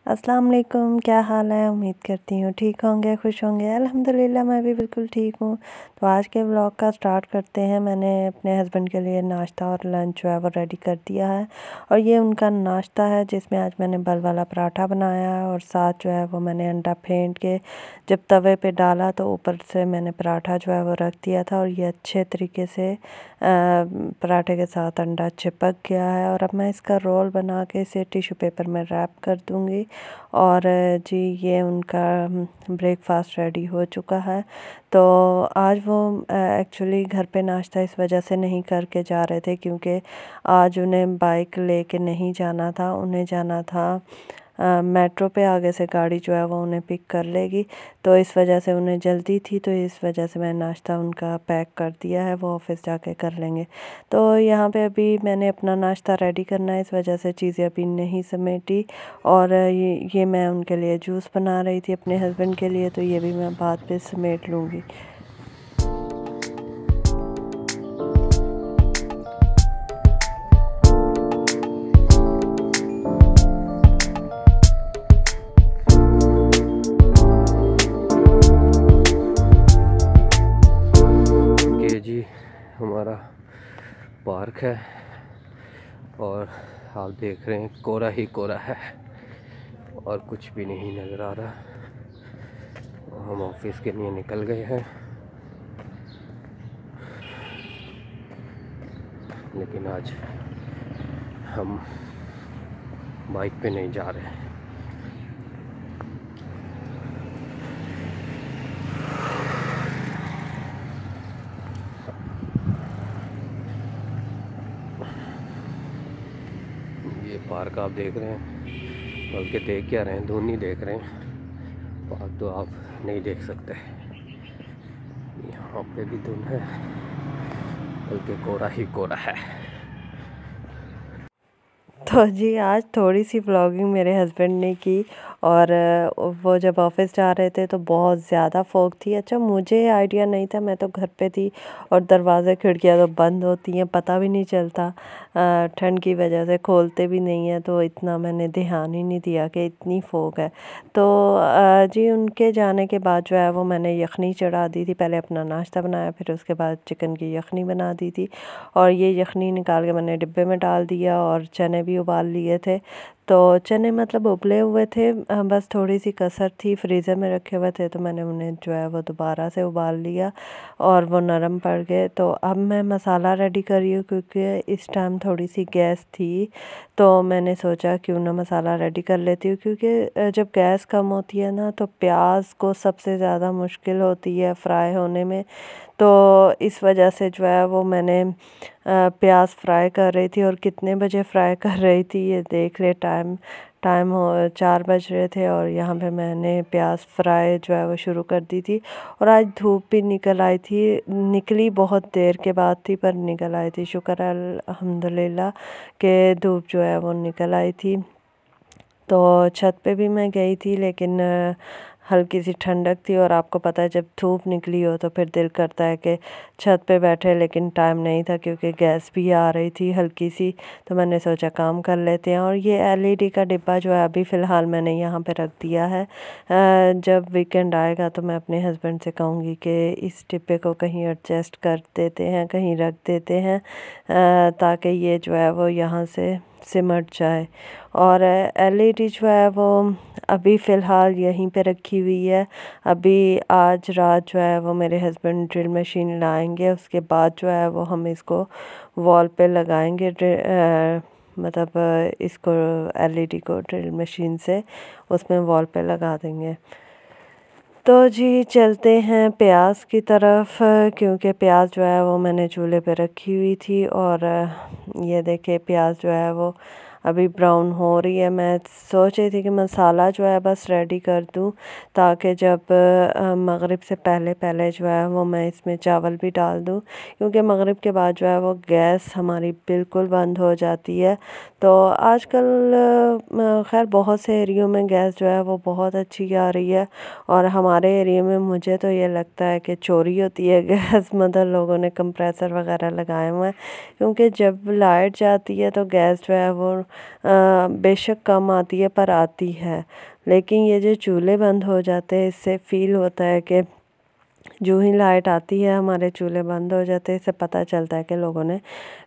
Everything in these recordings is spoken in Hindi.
अस्सलाम वालेकुम, क्या हाल है। उम्मीद करती हूँ ठीक होंगे, खुश होंगे। अल्हम्दुलिल्लाह मैं भी बिल्कुल ठीक हूँ। तो आज के व्लॉग का स्टार्ट करते हैं। मैंने अपने हस्बैंड के लिए नाश्ता और लंच जो है वो रेडी कर दिया है और ये उनका नाश्ता है जिसमें आज मैंने बल वाला पराठा बनाया है और साथ जो है वो मैंने अंडा फेंट के जब तवे पे डाला तो ऊपर से मैंने पराठा जो है वो रख दिया था और ये अच्छे तरीके से पराठे के साथ अंडा चिपक गया है। और अब मैं इसका रोल बना के इसे टिश्यू पेपर में रैप कर दूँगी। और जी ये उनका ब्रेकफास्ट रेडी हो चुका है। तो आज वो एक्चुअली घर पे नाश्ता इस वजह से नहीं करके जा रहे थे क्योंकि आज उन्हें बाइक लेके नहीं जाना था, उन्हें जाना था मेट्रो पे। आगे से गाड़ी जो है वो उन्हें पिक कर लेगी, तो इस वजह से उन्हें जल्दी थी, तो इस वजह से मैं नाश्ता उनका पैक कर दिया है, वो ऑफ़िस जाके कर लेंगे। तो यहाँ पे अभी मैंने अपना नाश्ता रेडी करना है, इस वजह से चीज़ें अभी नहीं समेटी। और ये मैं उनके लिए जूस बना रही थी अपने हस्बैंड के लिए, तो ये भी मैं बाद पे समेट लूँगी। ये जी हमारा पार्क है और आप देख रहे हैं कोहरा ही कोहरा है और कुछ भी नहीं नज़र आ रहा। हम ऑफिस के लिए निकल गए हैं, लेकिन आज हम बाइक पे नहीं जा रहे हैं। ये पार्क आप देख रहे हैं, बल्कि देख क्या रहे हैं, धुन ही देख रहे हैं। पार्क तो आप नहीं देख सकते, यहाँ पे भी धुन है, बल्कि कोहरा ही कोहरा है। तो जी आज थोड़ी सी व्लॉगिंग मेरे हस्बैंड ने की और वो जब ऑफिस जा रहे थे तो बहुत ज़्यादा फॉग थी। अच्छा मुझे आइडिया नहीं था, मैं तो घर पे थी और दरवाज़े खिड़कियाँ तो बंद होती हैं, पता भी नहीं चलता, ठंड की वजह से खोलते भी नहीं है, तो इतना मैंने ध्यान ही नहीं दिया कि इतनी फॉग है। तो जी उनके जाने के बाद जो है वो मैंने यखनी चढ़ा दी थी। पहले अपना नाश्ता बनाया, फिर उसके बाद चिकन की यखनी बना दी थी और ये यखनी निकाल के मैंने डिब्बे में डाल दिया और चने भी उबाल लिए थे। तो चने मतलब उबले हुए थे, बस थोड़ी सी कसर थी, फ्रीज़र में रखे हुए थे, तो मैंने उन्हें जो है वो दोबारा से उबाल लिया और वो नरम पड़ गए। तो अब मैं मसाला रेडी कर रही हूँ क्योंकि इस टाइम थोड़ी सी गैस थी, तो मैंने सोचा क्यों ना मसाला रेडी कर लेती हूँ, क्योंकि जब गैस कम होती है ना तो प्याज को सबसे ज़्यादा मुश्किल होती है फ्राई होने में। तो इस वजह से जो है वो मैंने प्याज फ्राई कर रही थी। और कितने बजे फ्राई कर रही थी ये देख ले, टाइम टाइम हो 4 बज रहे थे और यहाँ पे मैंने प्याज फ्राई जो है वो शुरू कर दी थी। और आज धूप भी निकल आई थी, निकली बहुत देर के बाद थी पर निकल आई थी, शुक्र है अल्हम्दुलिल्लाह कि धूप जो है वो निकल आई थी। तो छत पे भी मैं गई थी, लेकिन हल्की सी ठंडक थी और आपको पता है जब धूप निकली हो तो फिर दिल करता है कि छत पे बैठे, लेकिन टाइम नहीं था क्योंकि गैस भी आ रही थी हल्की सी, तो मैंने सोचा काम कर लेते हैं। और ये एलईडी का डिब्बा जो है अभी फ़िलहाल मैंने यहाँ पे रख दिया है। जब वीकेंड आएगा तो मैं अपने हस्बैंड से कहूँगी कि इस डिब्बे को कहीं एडजस्ट कर देते हैं, कहीं रख देते हैं, ताकि ये जो है वो यहाँ से सिमट जाए। और एलईडी जो है वो अभी फ़िलहाल यहीं पे रखी हुई है। अभी आज रात जो है वो मेरे हस्बैंड ड्रिल मशीन लाएंगे, उसके बाद जो है वो हम इसको वॉल पे लगाएंगे, मतलब इसको एलईडी को ड्रिल मशीन से उसमें वॉल पे लगा देंगे। तो जी चलते हैं प्याज की तरफ, क्योंकि प्याज जो है वो मैंने चूल्हे पे रखी हुई थी और ये देखिए प्याज जो है वो अभी ब्राउन हो रही है। मैं सोच रही थी कि मसाला जो है बस रेडी कर दूं, ताकि जब मगरिब से पहले पहले जो है वो मैं इसमें चावल भी डाल दूं, क्योंकि मगरिब के बाद जो है वो गैस हमारी बिल्कुल बंद हो जाती है। तो आजकल खैर बहुत से एरियो में गैस जो है वो बहुत अच्छी आ रही है और हमारे एरिया में मुझे तो ये लगता है कि चोरी होती है गैस, मतलब लोगों ने कंप्रेसर वगैरह लगाए हुए हैं, क्योंकि जब लाइट जाती है तो गैस जो है वो बेशक कम आती है पर आती है। लेकिन ये जो चूल्हे बंद हो जाते हैं इससे फ़ील होता है कि जो ही लाइट आती है हमारे चूल्हे बंद हो जाते हैं। इससे पता चलता है कि लोगों ने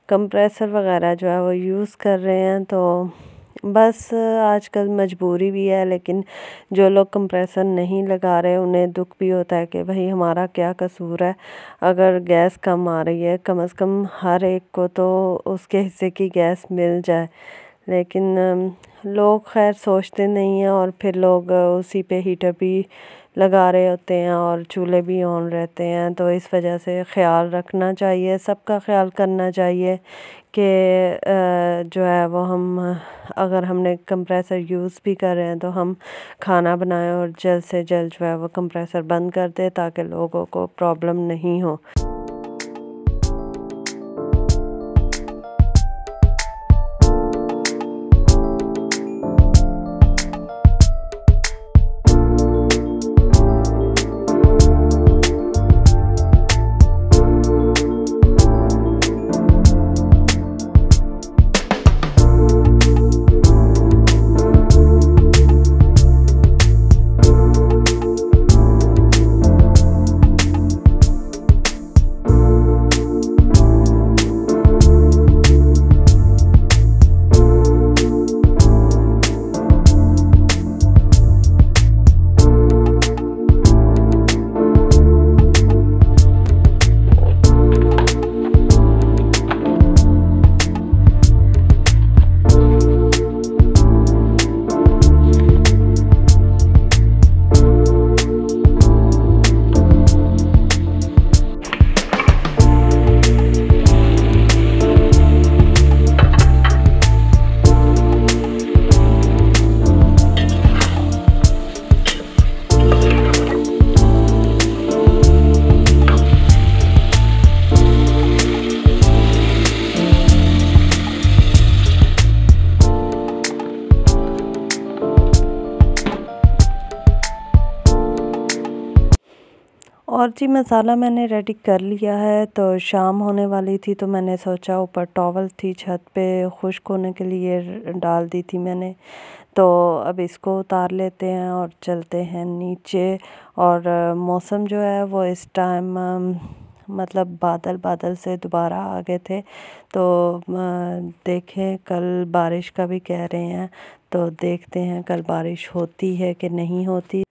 कंप्रेसर वगैरह जो है वो यूज़ कर रहे हैं। तो बस आजकल मजबूरी भी है, लेकिन जो लोग कंप्रेसर नहीं लगा रहे उन्हें दुख भी होता है कि भाई हमारा क्या कसूर है। अगर गैस कम आ रही है कम से कम हर एक को तो उसके हिस्से की गैस मिल जाए। लेकिन लोग खैर सोचते नहीं हैं और फिर लोग उसी पे हीटर भी लगा रहे होते हैं और चूल्हे भी ऑन रहते हैं। तो इस वजह से ख़्याल रखना चाहिए, सबका ख़्याल करना चाहिए कि जो है वो हम अगर हमने कंप्रेसर यूज़ भी कर रहे हैं तो हम खाना बनाएं और जल्द से जल्द जो है वो कंप्रेसर बंद कर दें ताकि लोगों को प्रॉब्लम नहीं हो। और जी मसाला मैंने रेडी कर लिया है। तो शाम होने वाली थी तो मैंने सोचा, ऊपर टॉवल थी छत पे खुश्क होने के लिए डाल दी थी मैंने, तो अब इसको उतार लेते हैं और चलते हैं नीचे। और मौसम जो है वो इस टाइम मतलब बादल बादल से दोबारा आ गए थे। तो देखें कल बारिश का भी कह रहे हैं, तो देखते हैं कल बारिश होती है कि नहीं होती।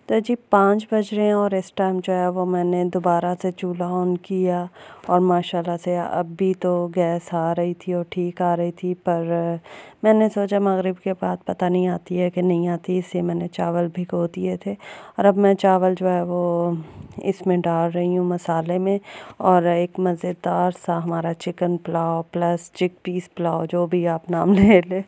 तो जी 5 बज रहे हैं और इस टाइम जो है वो मैंने दोबारा से चूल्हा ऑन किया और माशाल्लाह से अब भी तो गैस आ रही थी और ठीक आ रही थी। पर मैंने सोचा मगरिब के बाद पता नहीं आती है कि नहीं आती, इससे मैंने चावल भिगो दिए थे और अब मैं चावल जो है वो इसमें डाल रही हूँ मसाले में। और एक मज़ेदार सा हमारा चिकन पुलाव प्लस चिक पीस पुलाव, जो भी आप नाम ले ले,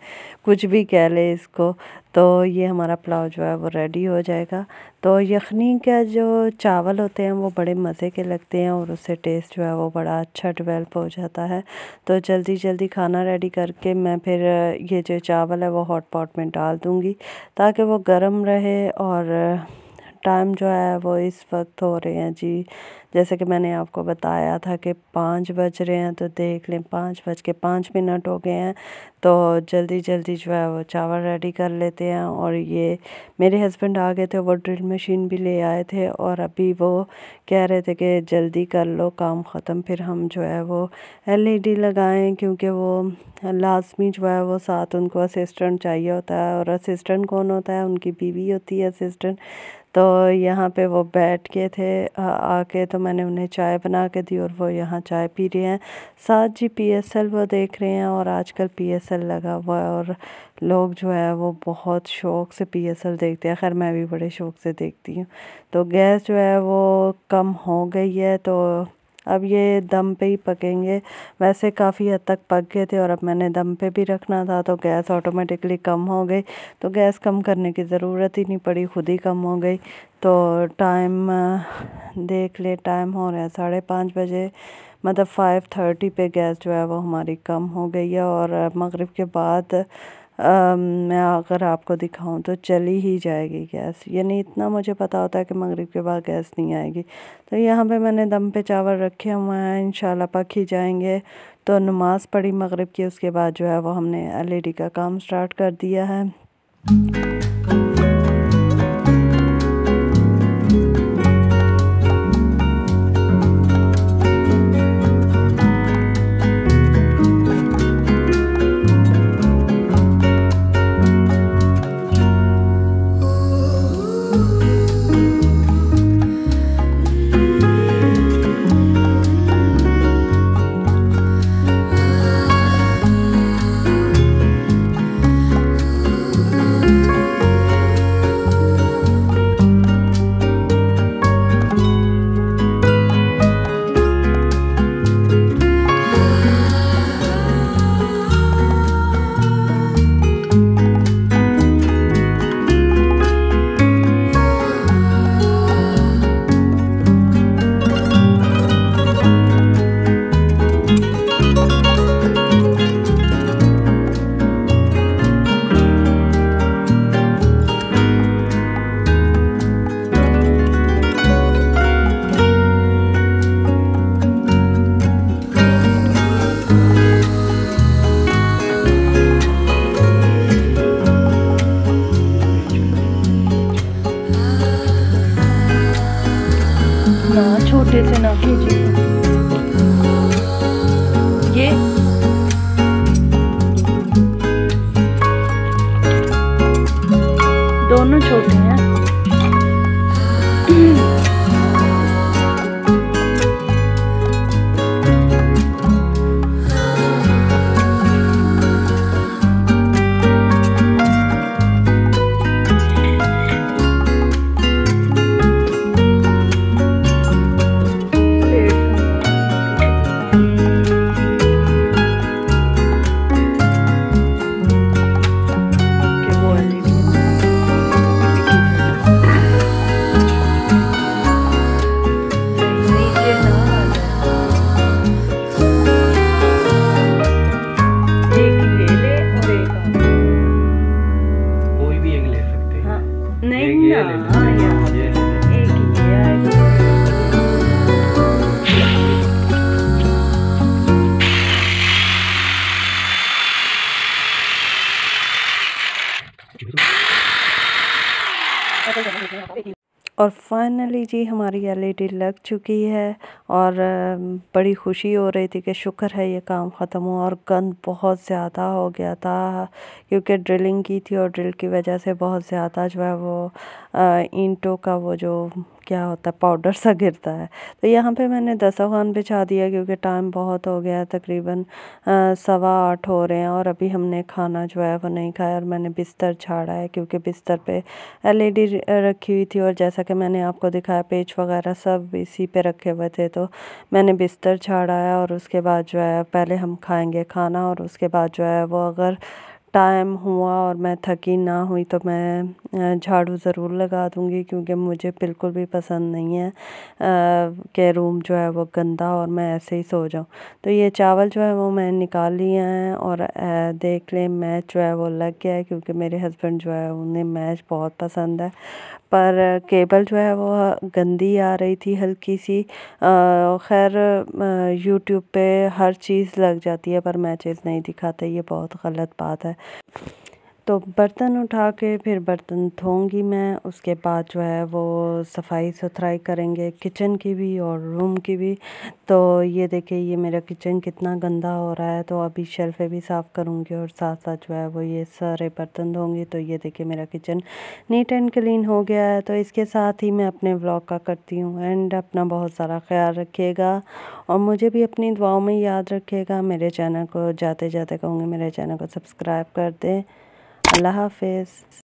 कुछ भी कह ले इसको, तो ये हमारा पुलाव जो है वो रेडी हो जाएगा। तो यखनी का जो चावल होते हैं वो बड़े मज़े के लगते हैं और उससे टेस्ट जो है वो बड़ा अच्छा डेवलप हो जाता है। तो जल्दी जल्दी खाना रेडी करके मैं फिर ये जो चावल है वो हॉट पॉट में डाल दूँगी ताकि वो गर्म रहे। और टाइम जो है वो इस वक्त हो रहे हैं जी, जैसे कि मैंने आपको बताया था कि 5 बज रहे हैं, तो देख लें 5:05 हो गए हैं। तो जल्दी जल्दी जो है वो चावल रेडी कर लेते हैं। और ये मेरे हस्बैंड आ गए थे, वो ड्रिल मशीन भी ले आए थे और अभी वो कह रहे थे कि जल्दी कर लो काम ख़त्म, फिर हम जो है वो LED लगाएं, क्योंकि वो लाजमी जो है वो साथ उनको असिस्टेंट चाहिए होता है। और असिस्टेंट कौन होता है? उनकी बीवी होती है असिस्टेंट। तो यहाँ पे वो बैठ के थे आके, तो मैंने उन्हें चाय बना के दी और वो यहाँ चाय पी रहे हैं। साथ जी PSL वो देख रहे हैं और आजकल PSL लगा हुआ है और लोग जो है वो बहुत शौक़ से PSL देखते हैं। खैर मैं भी बड़े शौक़ से देखती हूँ। तो गैस जो है वो कम हो गई है, तो अब ये दम पे ही पकेंगे। वैसे काफ़ी हद तक पक गए थे और अब मैंने दम पे भी रखना था, तो गैस ऑटोमेटिकली कम हो गई। तो गैस कम करने की ज़रूरत ही नहीं पड़ी, खुद ही कम हो गई। तो टाइम देख ले, टाइम हो रहा है 5:30 बजे, मतलब 5:30 पे गैस जो है वो हमारी कम हो गई है। और मगरिब के बाद मैं अगर आपको दिखाऊं तो चली ही जाएगी गैस, यानी इतना मुझे पता होता है कि मगरिब के बाद गैस नहीं आएगी। तो यहाँ पे मैंने दम पे चावल रखे हुए हैं, इंशाल्लाह पक ही जाएंगे। तो नमाज़ पढ़ी मगरिब की, उसके बाद जो है वो हमने LED का काम स्टार्ट कर दिया है। छोटे से ना कीजिए ये दोनों छोटे हैं। और फाइनली जी हमारी LED लग चुकी है और बड़ी खुशी हो रही थी कि शुक्र है ये काम ख़त्म हुआ। और गंद बहुत ज़्यादा हो गया था क्योंकि ड्रिलिंग की थी और ड्रिल की वजह से बहुत ज़्यादा जो है वो ईंटों का वो जो क्या होता है पाउडर सा गिरता है। तो यहाँ पे मैंने दस्तरखान बिछा दिया क्योंकि टाइम बहुत हो गया है, तकरीबन 7:15 हो रहे हैं और अभी हमने खाना जो है वो नहीं खाया। और मैंने बिस्तर झाड़ा है क्योंकि बिस्तर पे LED रखी हुई थी और जैसा कि मैंने आपको दिखाया पेच वगैरह सब इसी पे रखे हुए थे। तो मैंने बिस्तर झाड़ा है और उसके बाद जो है पहले हम खाएंगे खाना और उसके बाद जो है वो अगर टाइम हुआ और मैं थकी ना हुई तो मैं झाड़ू ज़रूर लगा दूँगी क्योंकि मुझे बिल्कुल भी पसंद नहीं है कि रूम जो है वो गंदा और मैं ऐसे ही सो जाऊँ। तो ये चावल जो है वो मैं निकाल लिए हैं और देख लें मैच जो है वो लग गया है क्योंकि मेरे हस्बैंड जो है उन्हें मैच बहुत पसंद है। पर केबल जो है वो गंदी आ रही थी हल्की सी। खैर यूट्यूब पे हर चीज़ लग जाती है पर मैचेस नहीं दिखाते, ये बहुत गलत बात है। तो बर्तन उठा के फिर बर्तन धोऊंगी मैं, उसके बाद जो है वो सफाई सुथराई करेंगे किचन की भी और रूम की भी। तो ये देखिए ये मेरा किचन कितना गंदा हो रहा है, तो अभी शेल्फ़ें भी साफ़ करूँगी और साथ साथ जो है वो ये सारे बर्तन धोऊंगी। तो ये देखिए मेरा किचन नीट एंड क्लीन हो गया है। तो इसके साथ ही मैं अपने व्लॉग का करती हूँ एंड अपना बहुत सारा ख्याल रखिएगा और मुझे भी अपनी दुआओं में याद रखिएगा। मेरे चैनल को जाते जाते कहूँगी मेरे चैनल को सब्सक्राइब कर दें। अल्लाह हाफ़िज़।